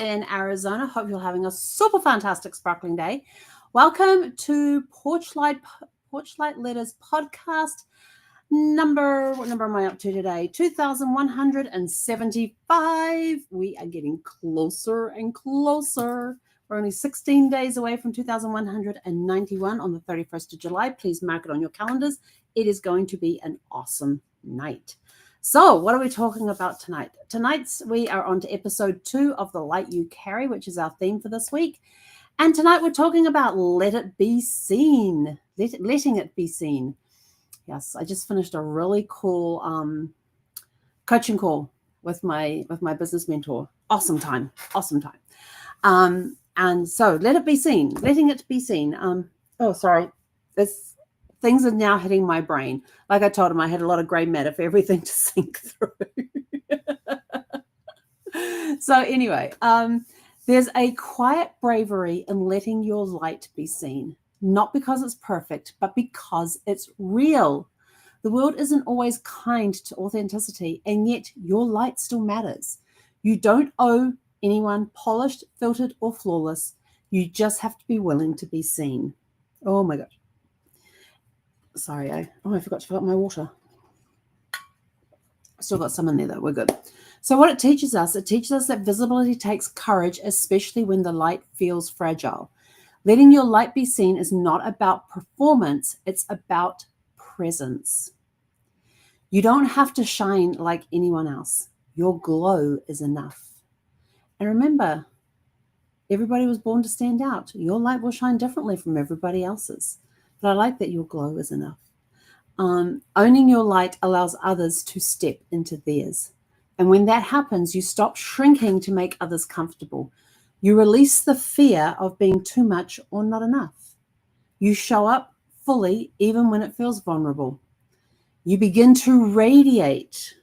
in Arizona. Hope you're having a super fantastic, sparkling day. Welcome to Porchlight Letters podcast. What number am I up to today? 2175. We are getting closer and closer. We're only 16 days away from 2191 on the 31st of July. Please mark it on your calendars. It is going to be an awesome night. So what are we talking about tonight? We are on to episode 2 of The Light You Carry, which is our theme for this week. And tonight we're talking about let it be seen, letting it be seen. Yes, I just finished a really cool coaching call with my business mentor. Awesome time. And so let it be seen, letting it be seen. Things are now hitting my brain. Like I told him, I had a lot of gray matter for everything to sink through. So anyway, there's a quiet bravery in letting your light be seen, not because it's perfect, but because it's real. The world isn't always kind to authenticity, and yet your light still matters. You don't owe anyone polished, filtered, or flawless. You just have to be willing to be seen. Oh my gosh. Sorry, I forgot to fill up my water. Still got some in there though, we're good. So what it teaches us that visibility takes courage, especially when the light feels fragile. Letting your light be seen is not about performance, it's about presence. You don't have to shine like anyone else. Your glow is enough. And remember, everybody was born to stand out. Your light will shine differently from everybody else's. But I like that your glow is enough. Owning your light allows others to step into theirs. And when that happens, you stop shrinking to make others comfortable. You release the fear of being too much or not enough. You show up fully even when it feels vulnerable. You begin to radiate.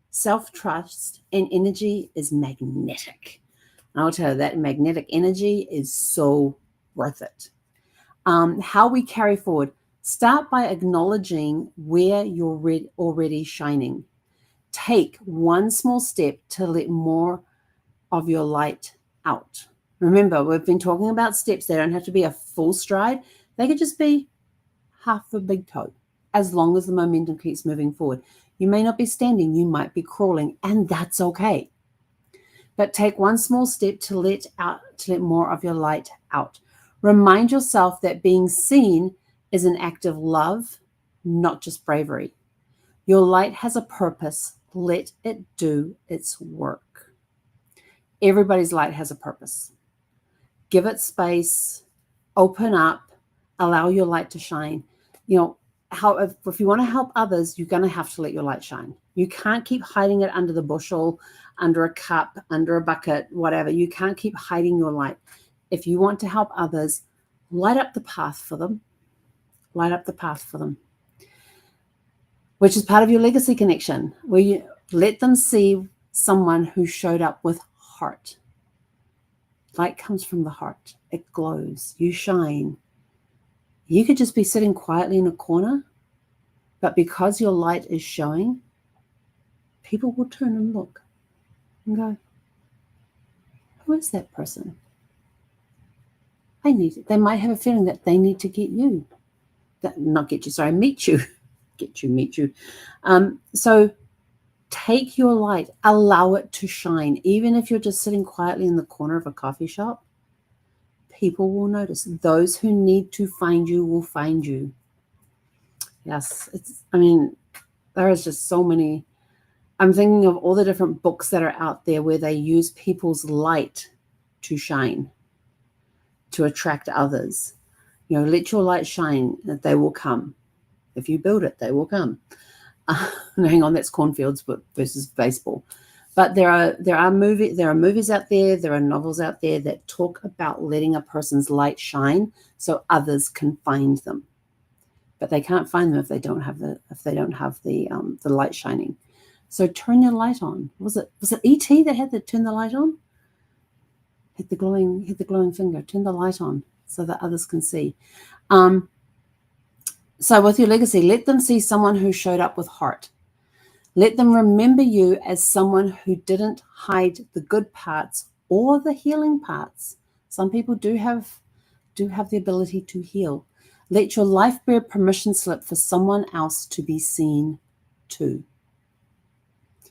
Self-trust and energy is magnetic. And I'll tell you, that magnetic energy is so worth it. How we carry forward. Start by acknowledging where you're already shining. Take one small step to let more of your light out. Remember, we've been talking about steps. They don't have to be a full stride. They could just be half a big toe, as long as the momentum keeps moving forward. You may not be standing, you might be crawling, and that's okay. But take one small step to let more of your light out. Remind yourself that being seen is an act of love, not just bravery. Your light has a purpose. Let it do its work. Everybody's light has a purpose. Give it space, open up, allow your light to shine. If you want to help others, you're going to have to let your light shine. You can't keep hiding it under the bushel, under a cup, under a bucket, whatever. You can't keep hiding your light. If you want to help others, light up the path for them. Light up the path for them. Which is part of your legacy connection, where you let them see someone who showed up with heart. Light comes from the heart. It glows. You shine. You could just be sitting quietly in a corner, but because your light is showing, people will turn and look and go, who is that person? They might have a feeling that they need to meet you. Meet you. So take your light, allow it to shine. Even if you're just sitting quietly in the corner of a coffee shop, people will notice. Those who need to find you will find you. Yes, there is just so many. I'm thinking of all the different books that are out there where they use people's light to shine, to attract others. Let your light shine, that they will come. If you build it, they will come. Hang on, that's cornfields versus baseball. But there are movies out there, there are novels out there that talk about letting a person's light shine so others can find them. But they can't find them if they don't have the light shining. So turn your light on. Was it E.T. that had to turn the light on? Hit the glowing finger. Turn the light on so that others can see. So with your legacy, let them see someone who showed up with heart. Let them remember you as someone who didn't hide the good parts or the healing parts. Some people do have the ability to heal. Let your life be a permission slip for someone else to be seen too.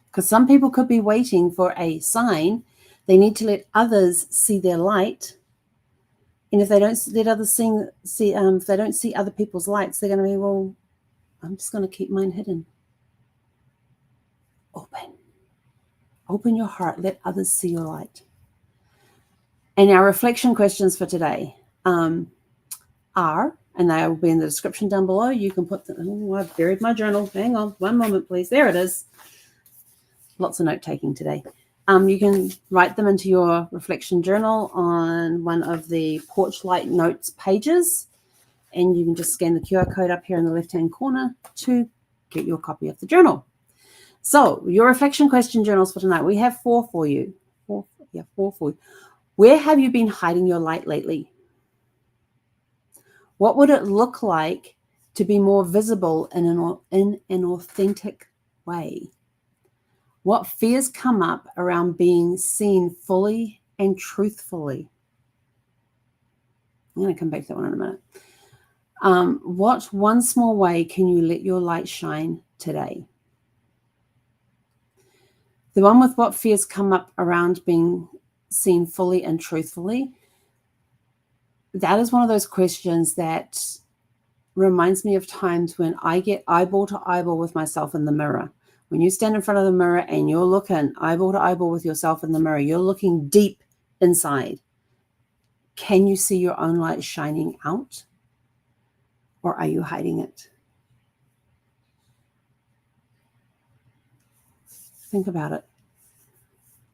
Because some people could be waiting for a sign. They need to let others see their light. And if they don't let others see if they don't see other people's lights, they're going to be, well, I'm just going to keep mine hidden. Open your heart. Let others see your light. And our reflection questions for today are, and they will be in the description down below. You can put them. Oh, I've buried my journal. Hang on, one moment, please. There it is. Lots of note taking today. You can write them into your reflection journal on one of the Porch Light Notes pages, and you can just scan the QR code up here in the left-hand corner to get your copy of the journal. So your reflection question journals for tonight, we have 4 for you. 4 for you. Where have you been hiding your light lately? What would it look like to be more visible in an authentic way? What fears come up around being seen fully and truthfully? I'm going to come back to that one in a minute. What one small way can you let your light shine today? The one with what fears come up around being seen fully and truthfully, that is one of those questions that reminds me of times when I get eyeball to eyeball with myself in the mirror. When you stand in front of the mirror and you're looking eyeball to eyeball with yourself in the mirror, you're looking deep inside. Can you see your own light shining out? Or are you hiding it? Think about it.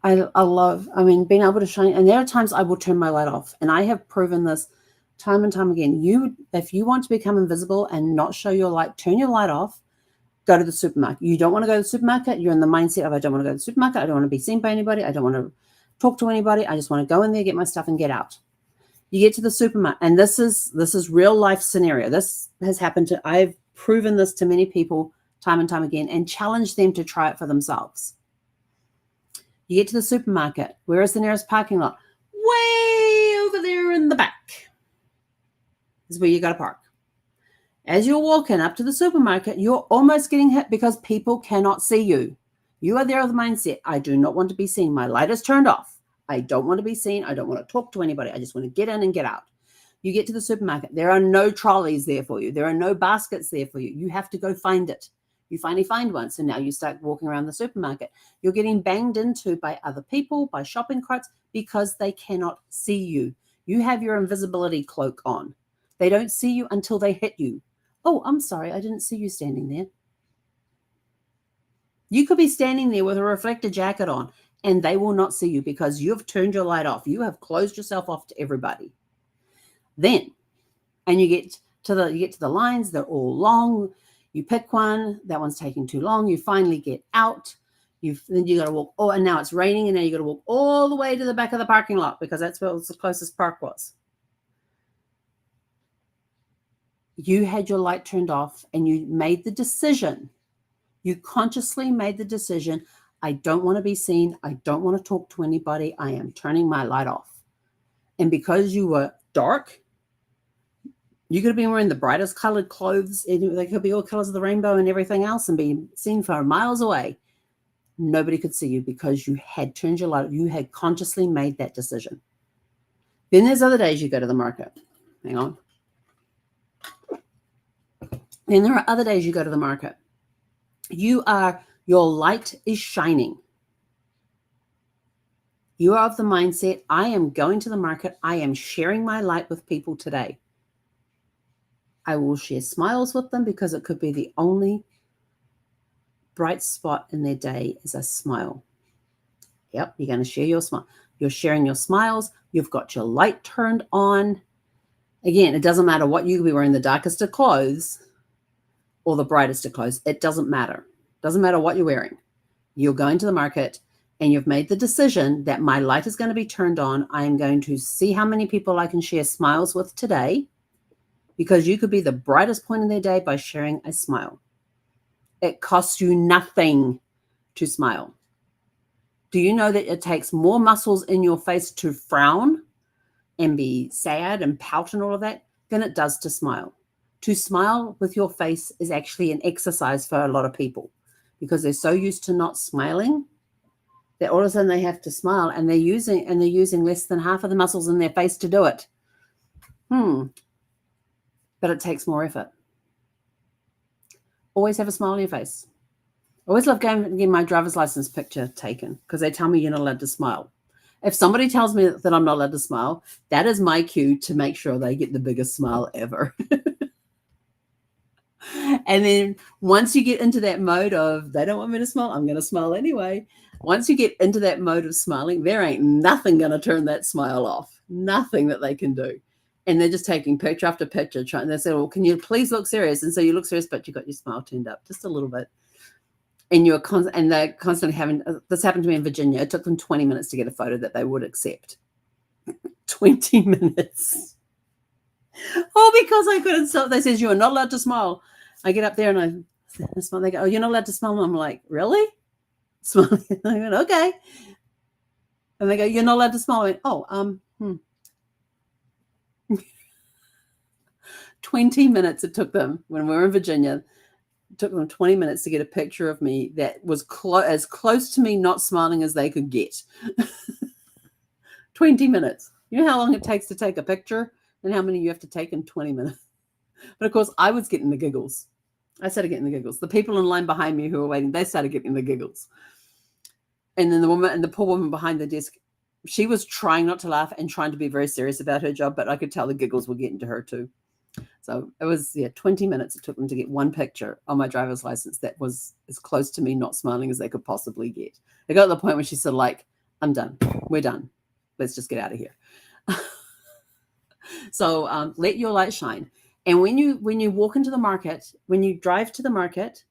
I love being able to shine. And there are times I will turn my light off. And I have proven this time and time again. If you want to become invisible and not show your light, turn your light off. Go to the supermarket. You don't want to go to the supermarket. You're in the mindset of, I don't want to go to the supermarket. I don't want to be seen by anybody. I don't want to talk to anybody. I just want to go in there, get my stuff, and get out. You get to the supermarket, and this is real life scenario. This has happened to. I've proven this to many people time and time again, and challenged them to try it for themselves. You get to the supermarket. Where is the nearest parking lot? Way over there in the back is where you got to park. As you're walking up to the supermarket, you're almost getting hit because people cannot see you. You are there with the mindset, I do not want to be seen. My light is turned off. I don't want to be seen. I don't want to talk to anybody. I just want to get in and get out. You get to the supermarket. There are no trolleys there for you. There are no baskets there for you. You have to go find it. You finally find one. So now you start walking around the supermarket. You're getting banged into by other people, by shopping carts, because they cannot see you. You have your invisibility cloak on. They don't see you until they hit you. Oh, I'm sorry. I didn't see you standing there. You could be standing there with a reflector jacket on, and they will not see you because you've turned your light off. You have closed yourself off to everybody. Then, and you get to the lines. They're all long. You pick one. That one's taking too long. You finally get out. Then you got to walk. Oh, and now it's raining, and now you got to walk all the way to the back of the parking lot because that's where the closest park was. You had your light turned off, and you made the decision. You consciously made the decision. I don't want to be seen. I don't want to talk to anybody. I am turning my light off. And because you were dark, you could have been wearing the brightest colored clothes. They could be all colors of the rainbow and everything else and be seen for miles away. Nobody could see you because you had turned your light. You had consciously made that decision. Then there's other days you go to the market. Hang on. Then there are other days you go to the market. Your light is shining. You are of the mindset, I am going to the market. I am sharing my light with people today. I will share smiles with them because it could be the only bright spot in their day is a smile. Yep, you're going to share your smile. You're sharing your smiles. You've got your light turned on. Again, it doesn't matter what you could be wearing, the darkest of clothes or the brightest of clothes. It doesn't matter. It doesn't matter what you're wearing. You're going to the market and you've made the decision that my light is going to be turned on. I am going to see how many people I can share smiles with today because you could be the brightest point in their day by sharing a smile. It costs you nothing to smile. Do you know that it takes more muscles in your face to frown and be sad and pout and all of that than it does to smile? To smile with your face is actually an exercise for a lot of people because they're so used to not smiling that all of a sudden they have to smile, and they're using less than half of the muscles in their face to do it. But it takes more effort. Always have a smile on your face. Always love getting my driver's license picture taken because they tell me you're not allowed to smile. If somebody tells me that I'm not allowed to smile, that is my cue to make sure they get the biggest smile ever. And then once you get into that mode of they don't want me to smile, I'm going to smile anyway. Once you get into that mode of smiling, there ain't nothing going to turn that smile off. Nothing that they can do. And they're just taking picture after picture. They say, well, can you please look serious? And so you look serious, but you got your smile turned up just a little bit. And they're constantly having, this happened to me in Virginia. It took them 20 minutes to get a photo that they would accept. 20 minutes. Oh, because I couldn't stop. They says, you are not allowed to smile. I get up there and I smile. They go, oh, you're not allowed to smile. I'm like, really? Smiling. I went, okay. And they go, you're not allowed to smile. I went, oh, 20 minutes it took them when we were in Virginia. It took them 20 minutes to get a picture of me that was as close to me not smiling as they could get. 20 minutes. You know how long it takes to take a picture and how many you have to take in 20 minutes? But of course, I was getting the giggles. I started getting the giggles. The people in line behind me who were waiting, they started getting the giggles. And then the poor woman behind the desk, she was trying not to laugh and trying to be very serious about her job, but I could tell the giggles were getting to her too. So it was 20 minutes it took them to get one picture on my driver's license that was as close to me not smiling as they could possibly get. They got to the point where she said, like, I'm done. We're done. Let's just get out of here. So let your light shine. And when you walk into the market, when you drive to the market,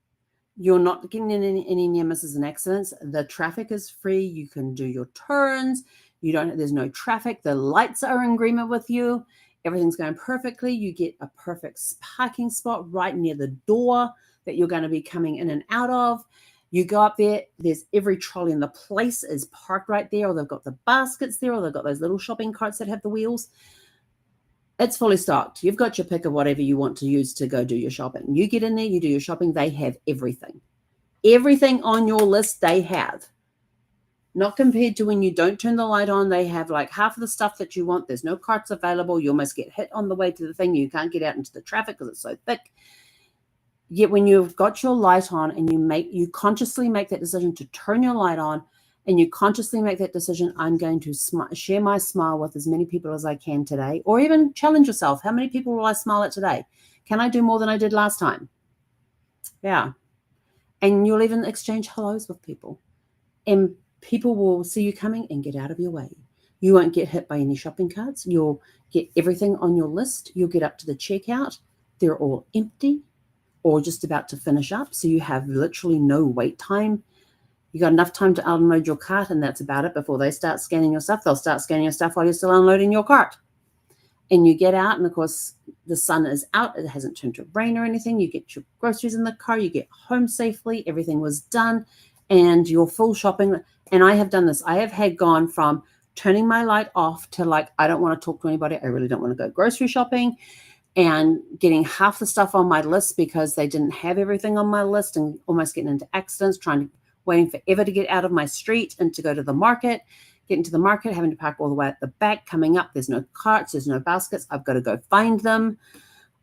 you're not getting in any near misses and accidents. The traffic is free. You can do your turns. There's no traffic. The lights are in agreement with you. Everything's going perfectly. You get a perfect parking spot right near the door that you're going to be coming in and out of. You go up there, there's every trolley in the place is parked right there, or they've got the baskets there, or they've got those little shopping carts that have the wheels. It's fully stocked. You've got your pick of whatever you want to use to go do your shopping. You get in there, you do your shopping. They have everything. Everything on your list they have. Not compared to when you don't turn the light on. They have like half of the stuff that you want. There's no carts available. You almost get hit on the way to the thing. You can't get out into the traffic because it's so thick. Yet when you've got your light on and you consciously make that decision to turn your light on, and you consciously make that decision, I'm going to share my smile with as many people as I can today, or even challenge yourself. How many people will I smile at today? Can I do more than I did last time? Yeah. And you'll even exchange hellos with people. And people will see you coming and get out of your way. You won't get hit by any shopping carts. You'll get everything on your list. You'll get up to the checkout. They're all empty or just about to finish up. So you have literally no wait time. You got enough time to unload your cart, and that's about it. Before they start scanning your stuff, they'll start scanning your stuff while you're still unloading your cart. And you get out, and of course, the sun is out. It hasn't turned to rain or anything. You get your groceries in the car. You get home safely. Everything was done, and you're full shopping. And I have done this. I have gone from turning my light off to like, I don't want to talk to anybody. I really don't want to go grocery shopping, and getting half the stuff on my list because they didn't have everything on my list, and almost getting into accidents, waiting forever to get out of my street and to go to the market, getting to the market, having to park all the way at the back, coming up, there's no carts, there's no baskets, I've got to go find them.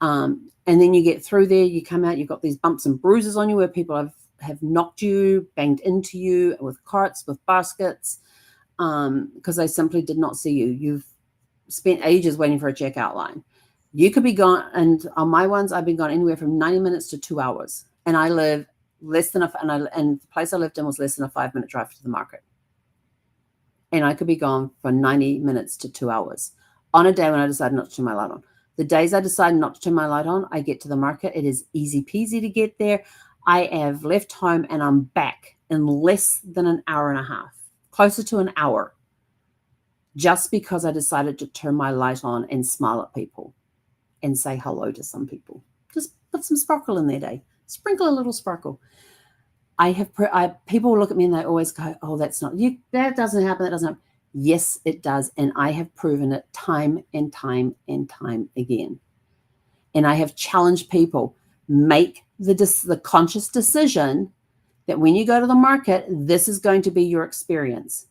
And then you get through there, you come out, you've got these bumps and bruises on you where people have knocked you, banged into you with carts, with baskets, because they simply did not see you. You've spent ages waiting for a checkout line. You could be gone, and on my ones, I've been gone anywhere from 90 minutes to 2 hours. And I live and the place I lived in was less than a 5-minute drive to the market. And I could be gone for 90 minutes to 2 hours on a day when I decided not to turn my light on. The days I decide not to turn my light on, I get to the market. It is easy peasy to get there. I have left home and I'm back in less than an hour and a half, closer to an hour, just because I decided to turn my light on and smile at people and say hello to some people. Just put some sparkle in their day. Sprinkle a little sparkle. People look at me and they always go, "Oh, that's not you. That doesn't happen. That doesn't happen." Yes, it does, and I have proven it time and time and time again. And I have challenged people, make the conscious decision that when you go to the market, this is going to be your experience.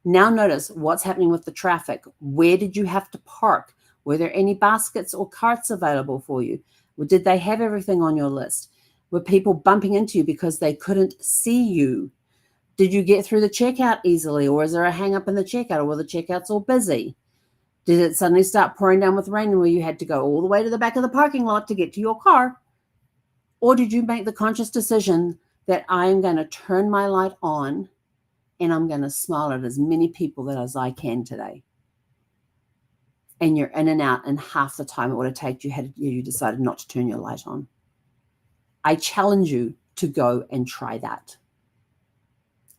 Now notice what's happening with the traffic. Where did you have to park? Were there any baskets or carts available for you? Did they have everything on your list? Were people bumping into you because they couldn't see you? Did you get through the checkout easily, or is there a hang up in the checkout, or were the checkouts all busy? Did it suddenly start pouring down with rain where you had to go all the way to the back of the parking lot to get to your car? Or did you make the conscious decision that I am going to turn my light on and I'm going to smile at as many people as I can today? And you're in and out in half the time it would have taken you had you decided not to turn your light on. I challenge you to go and try that.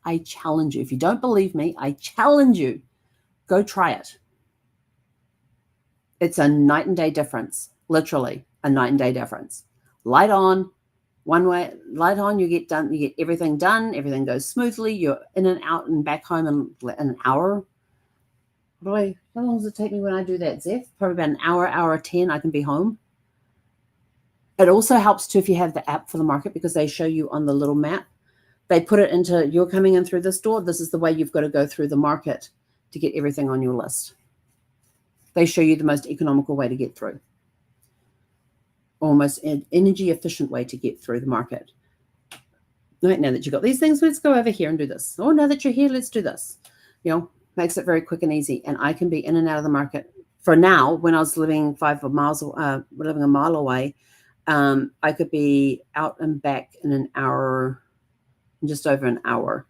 I challenge you. If you don't believe me, I challenge you. Go try it. It's a night and day difference, literally a night and day difference. Light on, one way, light on, you get everything done, everything goes smoothly, you're in and out and back home in an hour. How long does it take me when I do that, Zeph? Probably about an hour 10, I can be home. It also helps too if you have the app for the market, because they show you on the little map. They put it into, you're coming in through this door, this is the way you've got to go through the market to get everything on your list. They show you the most economical way to get through, almost an energy efficient way to get through the market. Right, now that you've got these things, let's go over here and do this. Oh, now that you're here, let's do this. Makes it very quick and easy. And I can be in and out of the market. For now, when I was living living a mile away, I could be out and back in an hour, just over an hour.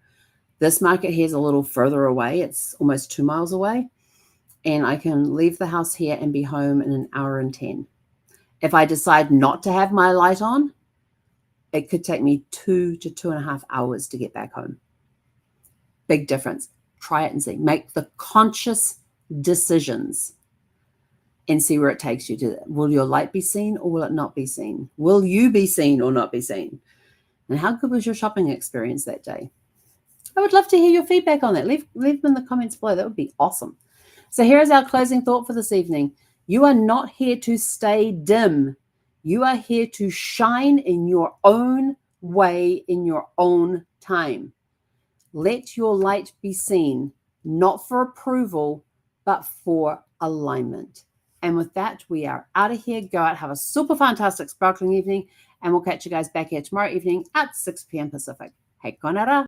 This market here is a little further away. It's almost 2 miles away. And I can leave the house here and be home in an hour and 10. If I decide not to have my light on, it could take me 2 to 2.5 hours to get back home. Big difference. Try it and see. Make the conscious decisions and see where it takes you. Will your light be seen or will it not be seen? Will you be seen or not be seen? And how good was your shopping experience that day? I would love to hear your feedback on that. Leave them in the comments below. That would be awesome. So here's our closing thought for this evening. You are not here to stay dim. You are here to shine in your own way, in your own time. Let your light be seen, not for approval, but for alignment. And with that, we are out of here. Go out, have a super fantastic, sparkling evening, and we'll catch you guys back here tomorrow evening at 6 p.m. Pacific. Hei konara.